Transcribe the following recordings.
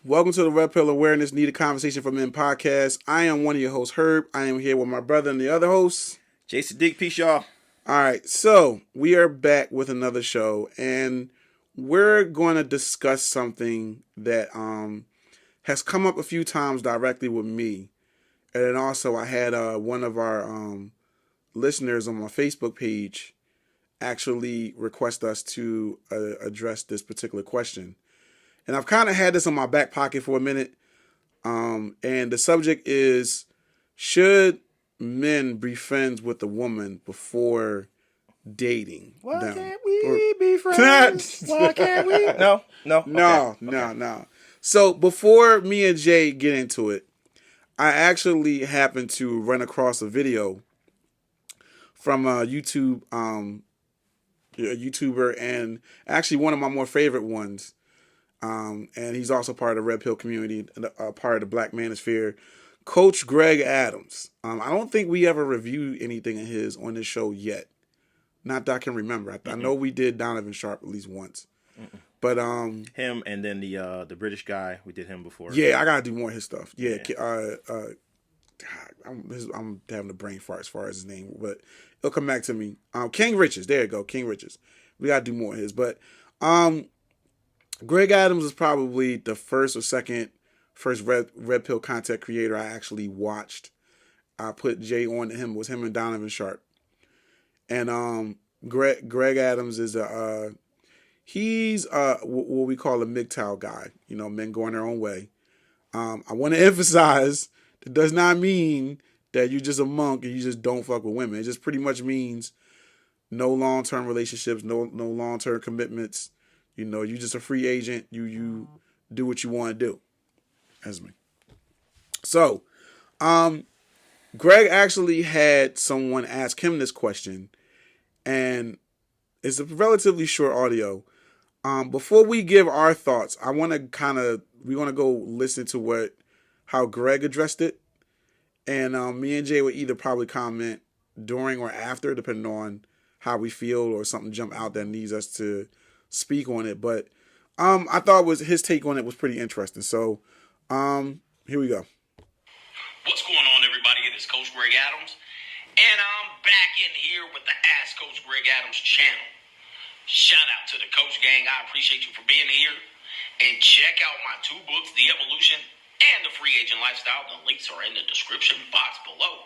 Welcome to the Red Pill Awareness Needed Conversation for Men podcast. I am one of your hosts, Herb. I am here with my brother and the other host, Jason Dick, peace, y'all. All right, so we are back with another show, and we're going to discuss something that has come up a few times directly with me, and then also I had one of our listeners on my Facebook page actually request us to address this particular question. And I've kind of had this in my back pocket for a minute. And the subject is, should men be friends with a woman before dating Why them? can't we be friends? Why can't we? No. So before me and Jay get into it, I actually happened to run across a video from a YouTuber and actually one of my more favorite ones. And he's also part of the Red Pill community, part of the Black Manosphere, Coach Greg Adams. I don't think we ever reviewed anything of his on this show yet. Not that I can remember. I know we did Donovan Sharp at least once. But him and then the British guy, we did him before. Yeah, I gotta do more of his stuff. Yeah. I'm having a brain fart as far as his name, but it'll come back to me. King Richards, there you go, King Richards. We gotta do more of his, but Greg Adams is probably the first Red Pill content creator I actually watched. I put Jay on to him. It was him and Donovan Sharp. And Greg Adams is he's what we call a MGTOW guy. You know, men going their own way. I want to emphasize that does not mean that you're just a monk and you just don't fuck with women. It just pretty much means no long-term relationships, no long-term commitments. You know, you just a free agent. You do what you want to do. That's me. So, Greg actually had someone ask him this question, and it's a relatively short audio. Before we give our thoughts, we want to go listen to how Greg addressed it, and me and Jay would either probably comment during or after, depending on how we feel or something jump out that needs us to speak on it. But I thought his take on it was pretty interesting. So here we go. What's going on, everybody? It is Coach Greg Adams, and I'm back in here with the Ask Coach Greg Adams channel. Shout out to the Coach Gang. I appreciate you for being here. And check out my two books, The Evolution and The Free Agent Lifestyle. The links are in the description box below.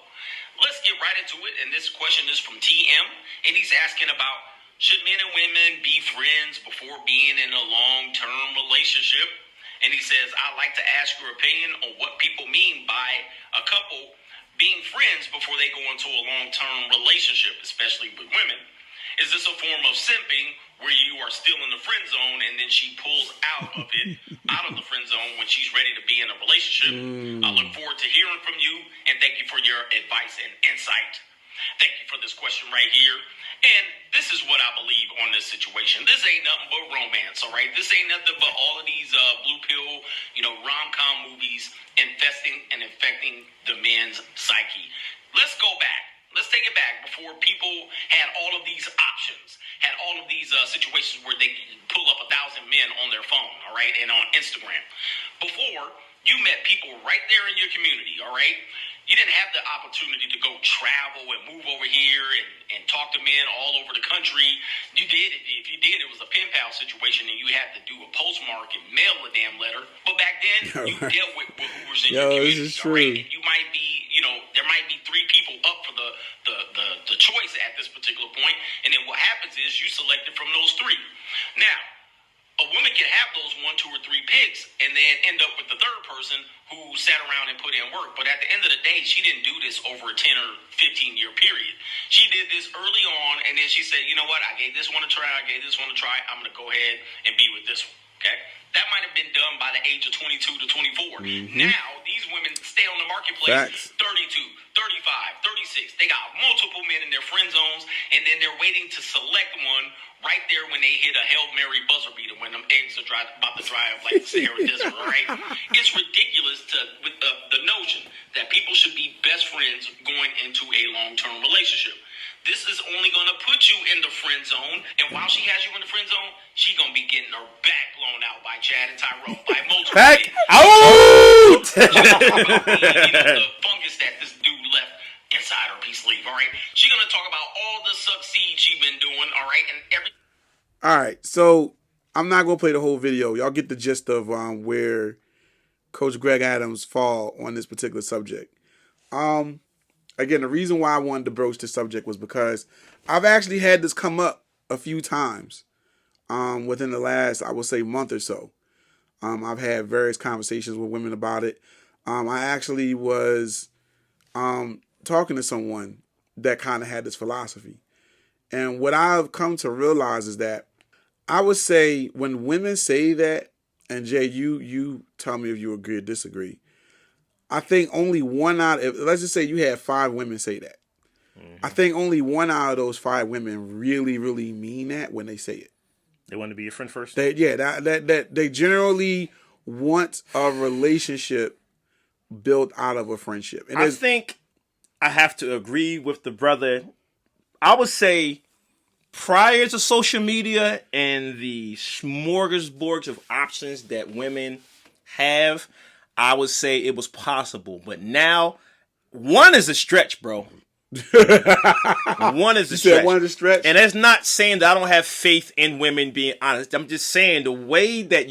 Let's get right into it. And this question is from TM, and he's asking about, should men and women be friends before being in a long-term relationship? And he says, I'd like to ask your opinion on what people mean by a couple being friends before they go into a long-term relationship, especially with women. Is this a form of simping where you are still in the friend zone and then she pulls out of the friend zone when she's ready to be in a relationship? I look forward to hearing from you, and thank you for your advice and insight. Thank you for this question right here. And this is what I believe on this situation. This ain't nothing but romance, all right? This ain't nothing but all of these blue pill, rom-com movies infesting and infecting the men's psyche. Let's go back. Let's take it back before people had all of these options, had all of these situations where they could pull up 1,000 men on their phone, all right, and on Instagram. Before, you met people right there in your community, all right? You didn't have the opportunity to go travel and move over here and talk to men all over the country. You did it. If you did, it was a pen pal situation, and you had to do a postmark and mail a damn letter. But back then, you dealt with who was in your community. This is true. Right? And you might be, there might be 3 people up for the choice at this particular point, and then what happens is you selected from those 3. Now, a woman can have those 1, 2, or 3 picks and then end up with the third person who sat around and put in work. But at the end of the day, she didn't do this over a 10 or 15 year period. She did this early on, and then she said, you know what, I gave this one a try, I'm going to go ahead and be with this one, okay? That might have been done by the age of 22 to 24. Now, these women stay on the marketplace 32, 35, 36. They got multiple men in their friend zones, and then they're waiting to select one right there when they hit a Hail Mary buzzer beater, when them eggs are about to dry up like the Sahara Desert, all right? It's ridiculous with the notion that people should be best friends going into a long-term relationship. This is only going to put you in the friend zone, and while she has you in the friend zone, she's going to be getting her back blown blown out by Chad and Tyrone by multiple Back men. out. The fungus that this dude left inside her peace sleeve. All right, she's gonna talk about all the succeed she been doing. All right, and every. All right, so I'm not gonna play the whole video. Y'all get the gist of where Coach Greg Adams fall on this particular subject. Again, the reason why I wanted to broach this subject was because I've actually had this come up a few times within the last, I would say, month or so. I've had various conversations with women about it. I actually was talking to someone that kind of had this philosophy. And what I've come to realize is that I would say when women say that, and Jay, you tell me if you agree or disagree, I think only one out of, let's just say you had 5 women say that. I think only one out of those 5 women really, really mean that when they say it. They want to be your friend first? They generally want a relationship built out of a friendship. And I think I have to agree with the brother. I would say prior to social media and the smorgasbord of options that women have, I would say it was possible. But now, one is a stretch, bro. One is a stretch. One is a stretch. And that's not saying that I don't have faith in women being honest. I'm just saying the way that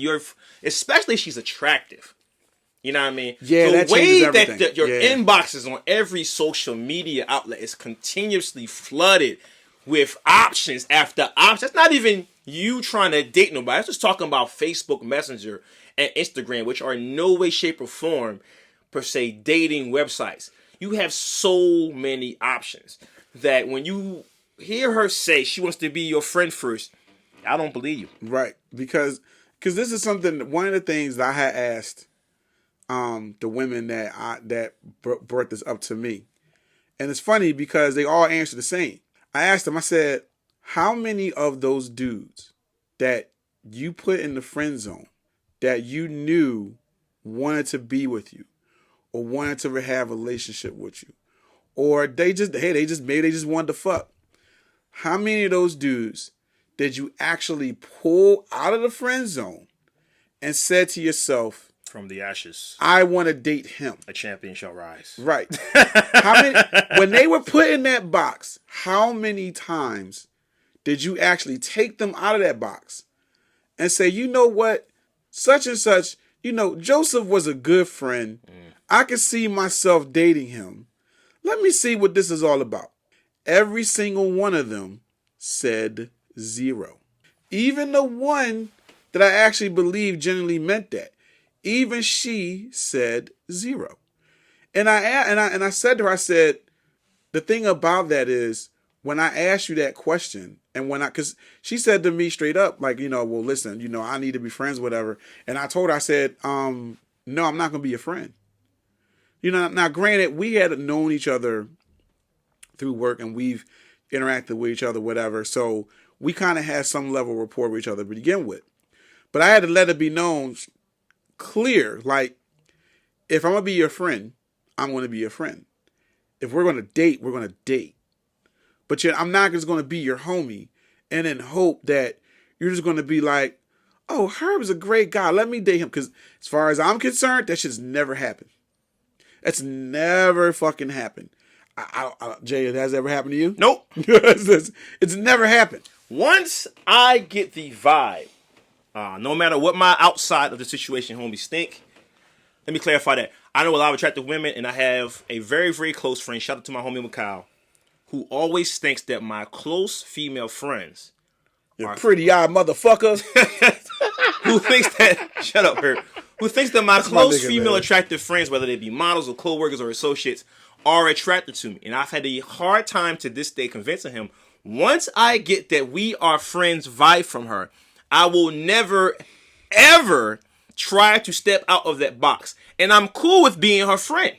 especially if she's attractive. You know what I mean? Yeah, the that way changes everything. that your inboxes on every social media outlet is continuously flooded with options after options. That's not even you trying to date nobody. I'm just talking about Facebook Messenger and Instagram, which are in no way, shape, or form, per se, dating websites. You have so many options that when you hear her say she wants to be your friend first, I don't believe you. Right. Because this is something, one of the things that I had asked the women that brought this up to me. And it's funny because they all answered the same. I asked them, I said, how many of those dudes that you put in the friend zone that you knew wanted to be with you or wanted to have a relationship with you, or they just wanted to fuck? How many of those dudes did you actually pull out of the friend zone and said to yourself, from the ashes, I want to date him? A champion shall rise. Right. How many, when they were put in that box, how many times did you actually take them out of that box and say, you know what, such and such, Joseph was a good friend. I could see myself dating him. Let me see what this is all about. Every single one of them said 0. Even the one that I actually believe genuinely meant that. Even she said 0. And I said to her, I said, the thing about that is when I asked you that question, and because she said to me straight up, like, well, listen, I need to be friends, whatever. And I told her, I said, no, I'm not going to be your friend. Now granted, we had known each other through work and we've interacted with each other, whatever. So we kind of had some level of rapport with each other to begin with. But I had to let it be known clear, like, if I'm going to be your friend, I'm going to be your friend. If we're going to date, we're going to date. But I'm not just going to be your homie and then hope that you're just going to be like, oh, Herb is a great guy, let me date him. Because as far as I'm concerned, that shit's never happened. That's never fucking happened. Jay, has it ever happened to you? Nope. It's never happened. Once I get the vibe, no matter what my outside of the situation homies think, let me clarify that. I know a lot of attractive women, and I have a very, very close friend, shout out to my homie Mikal, who always thinks that my close female friends are pretty-eyed motherfucker. who thinks that, shut up, Herb, who thinks that my close female attractive friends, whether they be models or co-workers or associates, are attracted to me. And I've had a hard time to this day convincing him, once I get that we are friends vibe from her, I will never, ever try to step out of that box. And I'm cool with being her friend.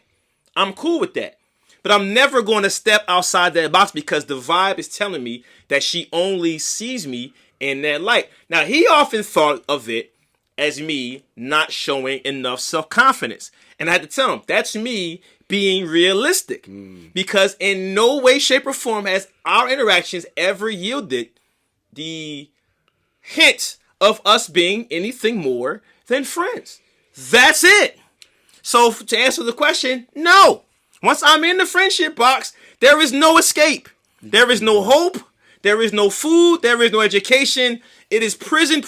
I'm cool with that. But I'm never going to step outside that box because the vibe is telling me that she only sees me in that light. Now, he often thought of it as me not showing enough self-confidence. And I had to tell him, that's me being realistic. Because in no way, shape, or form has our interactions ever yielded the hint of us being anything more than friends. That's it. So to answer the question, no. Once I'm in the friendship box, there is no escape. There is no hope. There is no food. There is no education. It is prison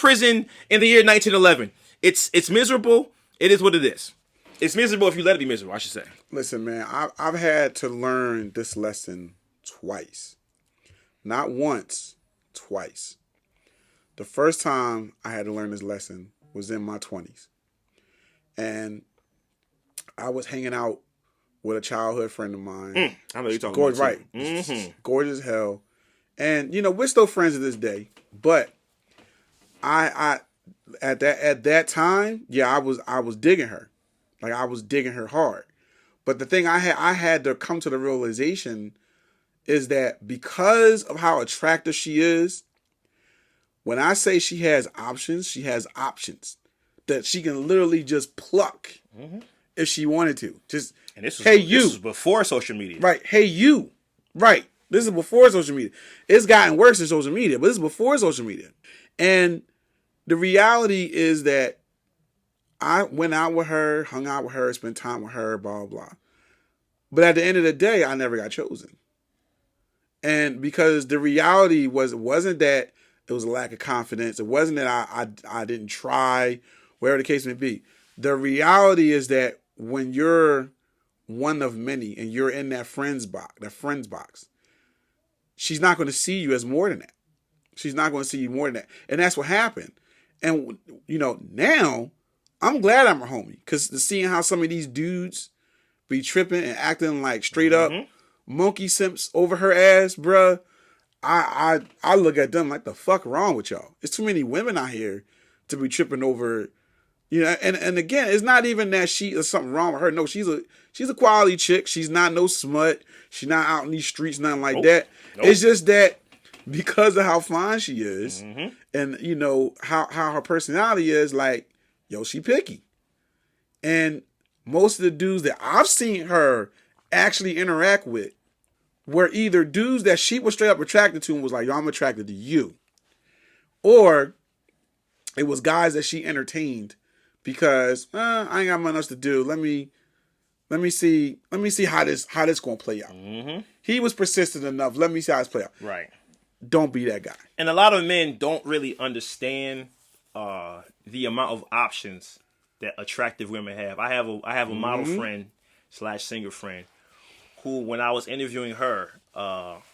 in the year 1911. It's miserable. It is what it is. It's miserable if you let it be miserable, I should say. Listen, man, I've had to learn this lesson twice. Not once, twice. The first time I had to learn this lesson was in my 20s. And I was hanging out with a childhood friend of mine. I know you're talking about. Right. Mm-hmm. Gorgeous as hell. And, we're still friends to this day. But I at that time, I was digging her. Like, I was digging her hard. But the thing I had to come to the realization is that because of how attractive she is, when I say she has options, she has options that she can literally just pluck if she wanted to. Just, this was before social media. Right. Hey, you. Right. This is before social media. It's gotten worse in social media, but this is before social media. And the reality is that I went out with her, hung out with her, spent time with her, blah, blah, blah. But at the end of the day, I never got chosen. And because the reality wasn't that it was a lack of confidence. It wasn't that I didn't try, whatever the case may be. The reality is that when you're one of many and you're in that friends box, she's not going to see you as more than that. She's not going to see you more than that. And that's what happened. And, now I'm glad I'm her homie, because seeing how some of these dudes be tripping and acting like straight up monkey simps over her ass, bruh. I look at them like, the fuck wrong with y'all? It's too many women out here to be tripping over, and again, it's not even that there's something wrong with her. No, she's a quality chick. She's not no smut. She's not out in these streets, nothing like that. Nope. It's just that because of how fine she is, and how her personality is, like, she picky. And most of the dudes that I've seen her actually interact with were either dudes that she was straight up attracted to and was like, I'm attracted to you. Or it was guys that she entertained because I ain't got much else to do. Let me see how this gonna play out. He was persistent enough. Let me see how this play out. Right. Don't be that guy. And a lot of men don't really understand the amount of options that attractive women have. I have a model friend / singer friend who, when I was interviewing her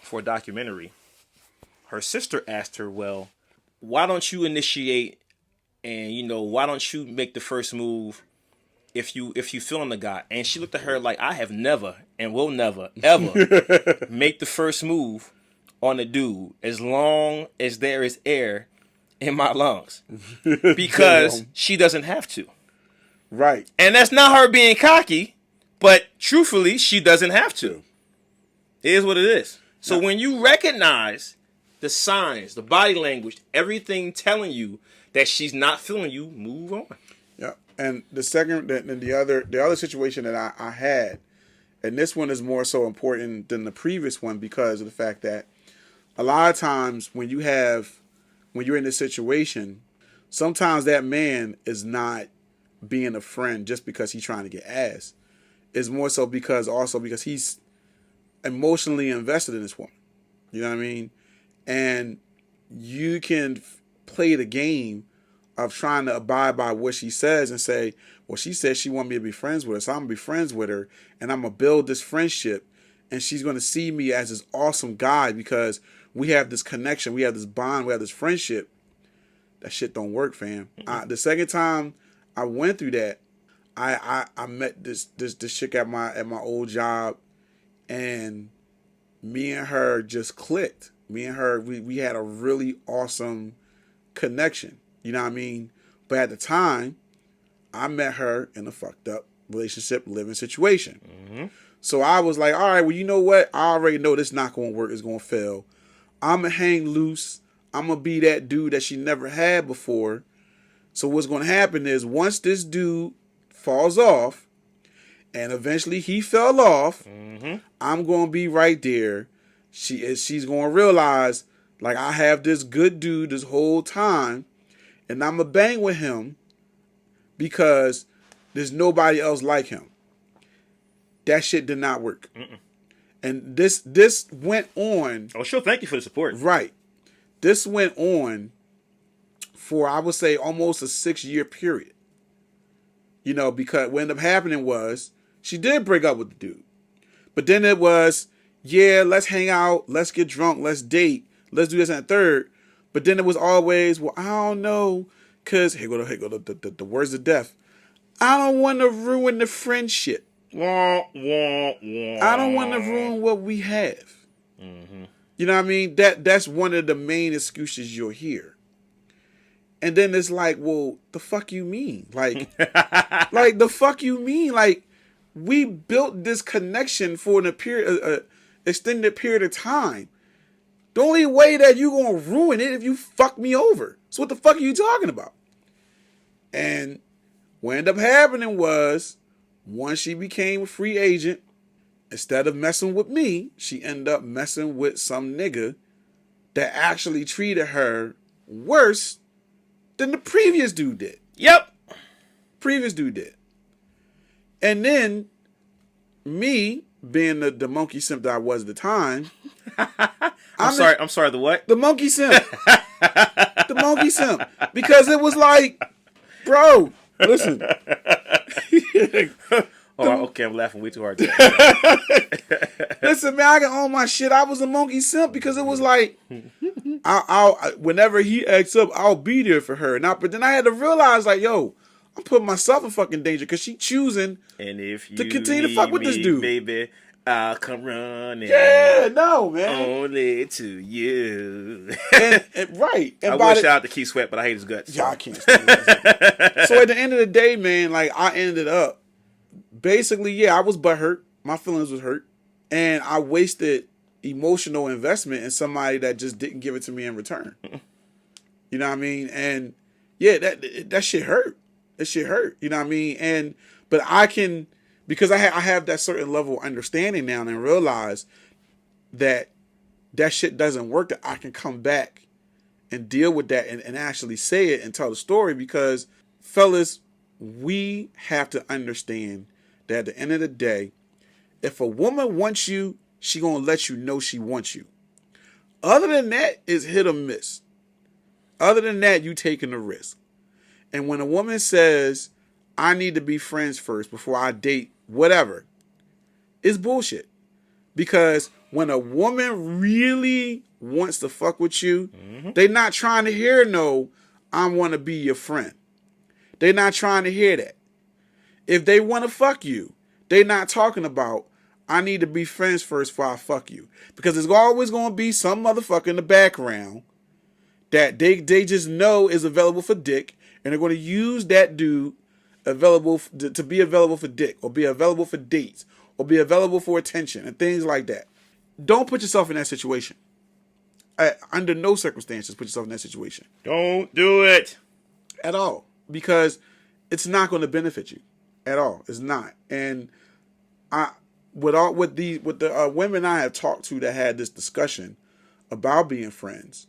for a documentary, her sister asked her, well, why don't you initiate and, why don't you make the first move if you feeling the guy? And she looked at her like, I have never and will never, ever make the first move on a dude as long as there is air in my lungs. Because she doesn't have to. Right. And that's not her being cocky. But truthfully, she doesn't have to. It is what it is. So when you recognize the signs, the body language, everything telling you that she's not feeling you, move on. Yeah. And the other situation that I had, and this one is more so important than the previous one because of the fact that a lot of times when you're in this situation, sometimes that man is not being a friend just because he's trying to get ass. Is more so because he's emotionally invested in this woman. You know what I mean? And you can play the game of trying to abide by what she says and say, well, she said she wanted me to be friends with her, so I'm going to be friends with her, and I'm going to build this friendship, and she's going to see me as this awesome guy because we have this connection, we have this bond, we have this friendship. That shit don't work, fam. The second time I went through that, I met this chick at my old job, and me and her just clicked. Me and her, we had a really awesome connection. You know what I mean? But at the time, I met her in a fucked up relationship, living situation. So I was like, all right, well, you know what? I already know this not going to work. It's going to fail. I'm going to hang loose. I'm going to be that dude that she never had before. So what's going to happen is once this dude falls off, and eventually he fell off, I'm going to be right there. She's going to realize, like, I have this good dude this whole time, and I'm going to bang with him because there's nobody else like him. That shit did not work. Mm-mm. And this went on. Oh, sure. Thank you for the support. Right. This went on for, I would say, almost a 6-year period. You know, because what ended up happening was she did break up with the dude. But then it was, yeah, let's hang out, let's get drunk, let's date, let's do this and that third. But then it was always, well, I don't know, because here go the words of death. I don't want to ruin the friendship. Wah, wah, wah. I don't want to ruin what we have. Mm-hmm. You know what I mean? That's one of the main excuses you'll hear. And then it's like, well, the fuck you mean? Like, like the fuck you mean? Like, we built this connection for an extended period of time. The only way that you gonna ruin it if you fuck me over. So what the fuck are you talking about? And what ended up happening was, once she became a free agent, instead of messing with me, she ended up messing with some nigga that actually treated her worse than the previous dude did. Yep. Previous dude did. And then, me, being the monkey simp that I was at the time. I'm sorry, the what? The monkey simp. The monkey simp. Because it was like, bro, listen. Okay, I'm laughing way too hard. Listen, man, I can own my shit. I was a monkey simp because it was like, I'll whenever he acts up, I'll be there for her. But then I had to realize, like, yo, I'm putting myself in fucking danger because she choosing to continue to fuck with this dude. Baby, I'll come running. Yeah, no, man. Only to you. and right. And I will shout out to Keith Sweat, but I hate his guts. Yeah, I can't stand it. So at the end of the day, man, like, I ended up, basically, yeah, I was butthurt. My feelings was hurt. And I wasted emotional investment in somebody that just didn't give it to me in return. You know what I mean? And yeah, that shit hurt. That shit hurt. You know what I mean? But I can, because I have that certain level of understanding now and realize that shit doesn't work, that I can come back and deal with that and actually say it and tell the story. Because, fellas, we have to understand that at the end of the day, if a woman wants you, she gonna let you know she wants you. Other than that, it's hit or miss. Other than that, you taking a risk. And when a woman says, I need to be friends first before I date whatever, it's bullshit. Because when a woman really wants to fuck with you, they not trying to hear no, I want to be your friend. They not trying to hear that. If they want to fuck you, they not talking about, I need to be friends first before I fuck you. Because there's always going to be some motherfucker in the background that they just know is available for dick, and they're going to use that dude to be available for dick, or be available for dates, or be available for attention, and things like that. Don't put yourself in that situation. Under no circumstances, put yourself in that situation. Don't do it. At all. Because it's not going to benefit you. At all. It's not. And with the women I have talked to that had this discussion about being friends,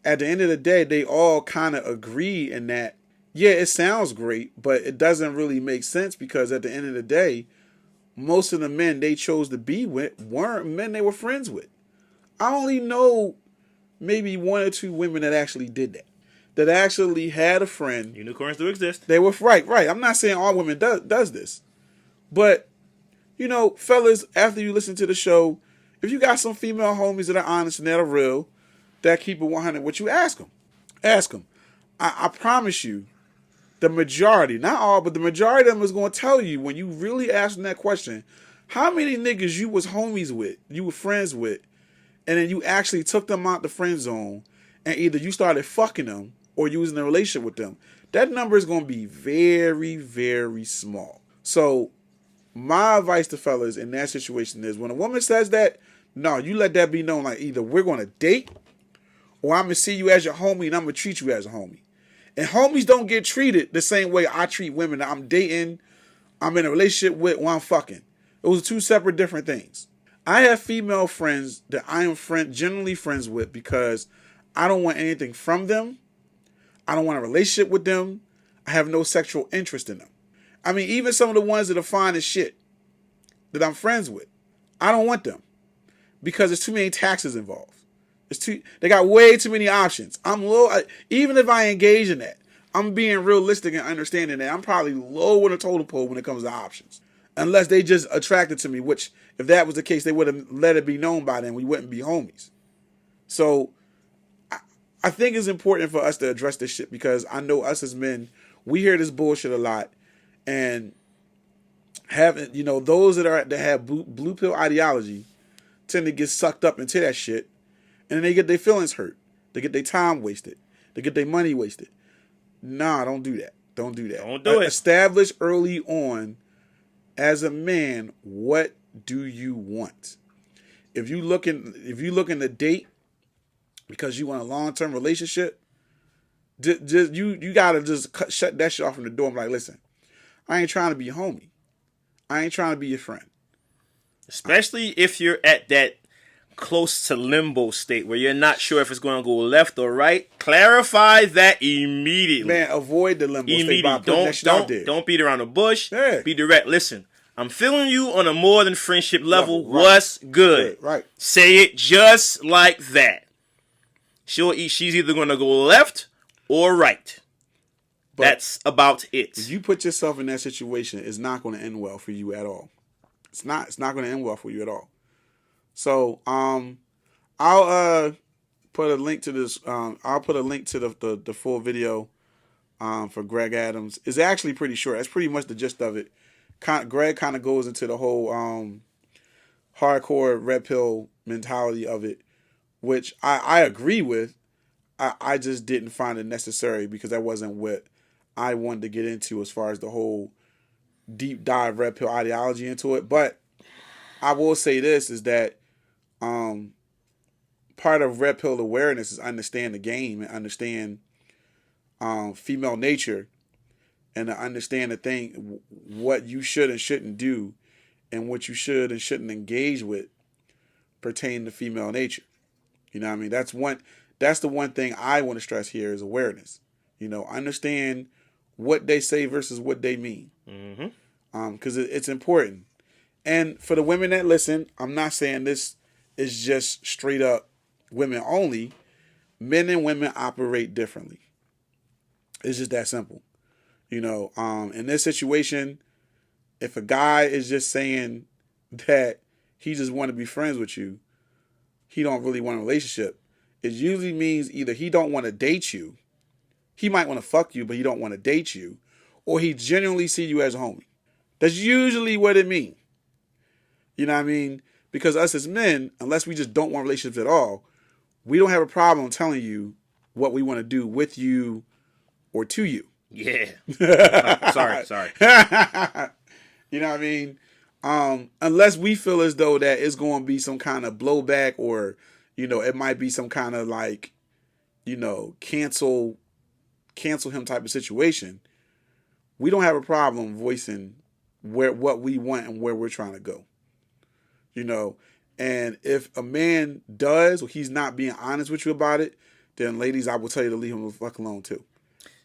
at the end of the day, they all kind of agree in that, yeah, it sounds great, but it doesn't really make sense, because at the end of the day, most of the men they chose to be with weren't men they were friends with. I only know maybe 1 or 2 women that actually did that. That actually had a friend. Unicorns do exist. They were right. I'm not saying all women does this. But, you know, fellas, after you listen to the show, if you got some female homies that are honest and that are real, that keep it 100 with you, ask them. Ask them. I promise you, the majority, not all, but the majority of them is going to tell you, when you really ask them that question, how many niggas you was homies with, you were friends with, and then you actually took them out the friend zone, and either you started fucking them or you was in a relationship with them. That number is going to be very, very small. So my advice to fellas in that situation is, when a woman says that, no, you let that be known, like, either we're going to date, or I'm going to see you as your homie and I'm going to treat you as a homie. And homies don't get treated the same way I treat women that I'm dating, I'm in a relationship with, or I'm fucking. Those are 2 separate different things. I have female friends that I am generally friends with because I don't want anything from them. I don't want a relationship with them. I have no sexual interest in them. I mean, even some of the ones that are fine as shit that I'm friends with, I don't want them because there's too many taxes involved. They got way too many options. Even if I engage in that, I'm being realistic and understanding that I'm probably low on the totem pole when it comes to options. Unless they just attracted to me, which if that was the case, they would have let it be known by then. We wouldn't be homies. So I think it's important for us to address this shit because I know us as men, we hear this bullshit a lot, and having those that have blue pill ideology tend to get sucked up into that shit, and then they get their feelings hurt, they get their time wasted, they get their money wasted. Nah, don't do that. Don't do that. Don't do it. Establish early on, as a man, what do you want? If you looking to date because you want a long-term relationship, you gotta just shut that shit off from the door. I'm like, listen, I ain't trying to be a homie. I ain't trying to be your friend. Especially if you're at that close to limbo state where you're not sure if it's going to go left or right. Clarify that immediately. Man, avoid the limbo state by putting that shit out there. Don't beat around the bush. Yeah. Be direct. Listen, I'm feeling you on a more than friendship level. Right. What's good? Right. Say it just like that. She's either going to go left or right. But that's about it. If you put yourself in that situation, it's not going to end well for you at all. It's not going to end well for you at all. So, I'll put a link to this. I'll put a link to the full video for Greg Adams. It's actually pretty short. That's pretty much the gist of it. Greg kind of goes into the whole hardcore red pill mentality of it, which I agree with. I just didn't find it necessary because that wasn't what I wanted to get into as far as the whole deep dive red pill ideology into it. But I will say this is that part of red pill awareness is understand the game and understand female nature and to understand the thing, what you should and shouldn't do and what you should and shouldn't engage with pertaining to female nature. You know what I mean? That's the one thing I want to stress here is awareness. Understand what they say versus what they mean. Mm-hmm. 'Cause it's important. And for the women that listen, I'm not saying this is just straight up women only. Men and women operate differently. It's just that simple. In this situation, if a guy is just saying that he just want to be friends with you, he don't really want a relationship, it usually means either he don't want to date you, he might want to fuck you, but he don't want to date you, or he genuinely see you as a homie. That's usually what it means. You know what I mean? Because us as men, unless we just don't want relationships at all, we don't have a problem telling you what we want to do with you or to you. Yeah. Sorry. You know what I mean? Unless we feel as though that it's going to be some kind of blowback or, it might be some kind of like, cancel him type of situation. We don't have a problem voicing what we want and where we're trying to go. And if a man does or he's not being honest with you about it, then ladies, I will tell you to leave him the fuck alone too.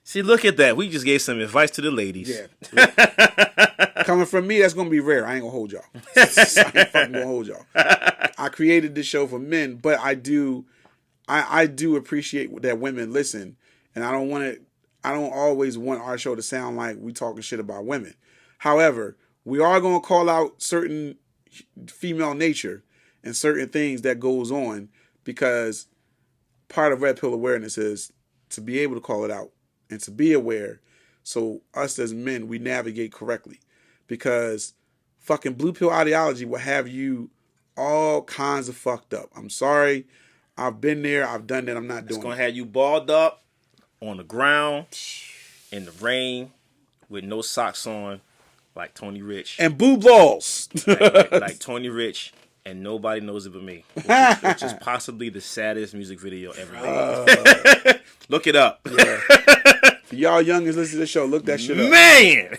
See, look at that. We just gave some advice to the ladies. Yeah. Coming from me, that's going to be rare. I ain't going to hold y'all. I ain't fucking going to hold y'all. I created this show for men, but I do appreciate that women listen. And I don't always want our show to sound like we talking shit about women. However, we are going to call out certain female nature and certain things that goes on because part of red pill awareness is to be able to call it out and to be aware so us as men, we navigate correctly because fucking blue pill ideology will have you all kinds of fucked up. I'm sorry. I've been there. I've done that. I'm not doing it. It's going to have you balled up on the ground in the rain with no socks on like Tony Rich. And boob balls. like Tony Rich. And nobody knows it but me. Which is possibly the saddest music video ever made. Look it up. Yeah. For y'all youngins listen to this show, look that shit up. Man!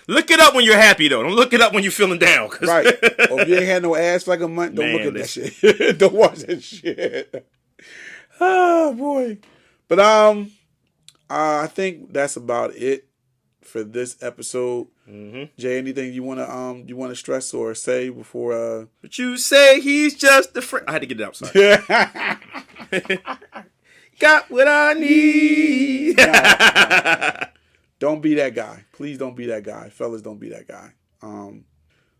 Look it up when you're happy, though. Don't look it up when you're feeling down. Right. Or if you ain't had no ass for like a month, don't look at that shit. Don't watch that shit. Oh, boy. But I think that's about it for this episode. Jay, anything you wanna stress or say before? But you say he's just a friend. I had to get it out. Sorry. Got what I need. Don't be that guy. Please don't be that guy, fellas. Don't be that guy.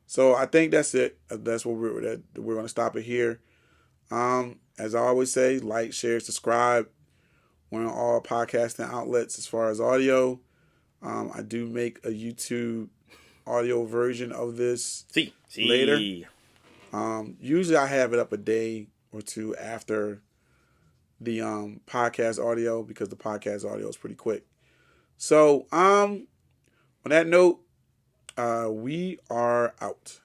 So I think that's it. That's what we're gonna stop it here. As I always say, like, share, subscribe. We're on all podcasting outlets as far as audio. I do make a YouTube audio version of this later. Usually I have it up a day or two after the podcast audio because the podcast audio is pretty quick. So on that note, we are out.